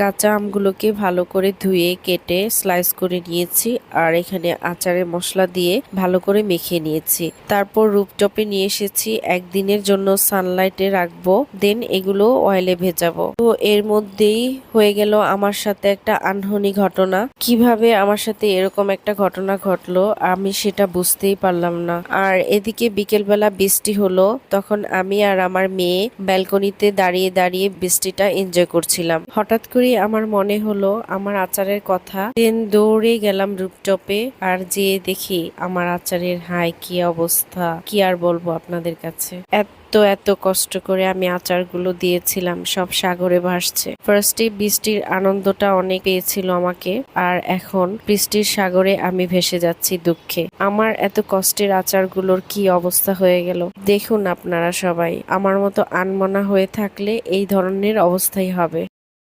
কাঁচা আমগুলোকে ভালো করে ধুয়ে কেটে স্লাইস করে নিয়েছি আর এখানে আচারের মশলা দিয়ে ভালো করে মেখে নিয়েছি। তারপর রুপটপে নিয়ে এসেছি, একদিনের জন্য সানলাইটে রাখবো, দেন এগুলো অয়েলে ভেজাবো। তো এর মধ্যেই হয়ে গেল আমার সাথে একটা আনহনি ঘটনা। কিভাবে আমার সাথে এরকম একটা ঘটনা ঘটলো আমি সেটা বুঝতেই পারলাম না। আর এদিকে বিকেলবেলা বৃষ্টি হলো, তখন আমি আর আমার মেয়ে ব্যালকনিতে দাঁড়িয়ে দাঁড়িয়ে বৃষ্টিটা এনজয় করছিলাম। হঠাৎ করে আমার মনে হলো আমার আচারের কথা, দেন দৌড়ে গেলাম রুপটপে আর যেয়ে দেখি আমার আচারের হাই কি অবস্থা, কি আর বলবো আপনাদের কাছে। এত কষ্ট করে আমি আচারগুলো দিয়েছিলাম, সব সাগরে ভাসছে। ফার্স্টে বৃষ্টির আনন্দটা অনেক পেয়েছিল আমাকে, আর এখন বৃষ্টির সাগরে আমি ভেসে যাচ্ছি দুঃখে। আমার এত কষ্টের আচারগুলোর কি অবস্থা হয়ে গেল দেখুন আপনারা সবাই। আমার মতো আনমনা হয়ে থাকলে এই ধরনের অবস্থাই হবে।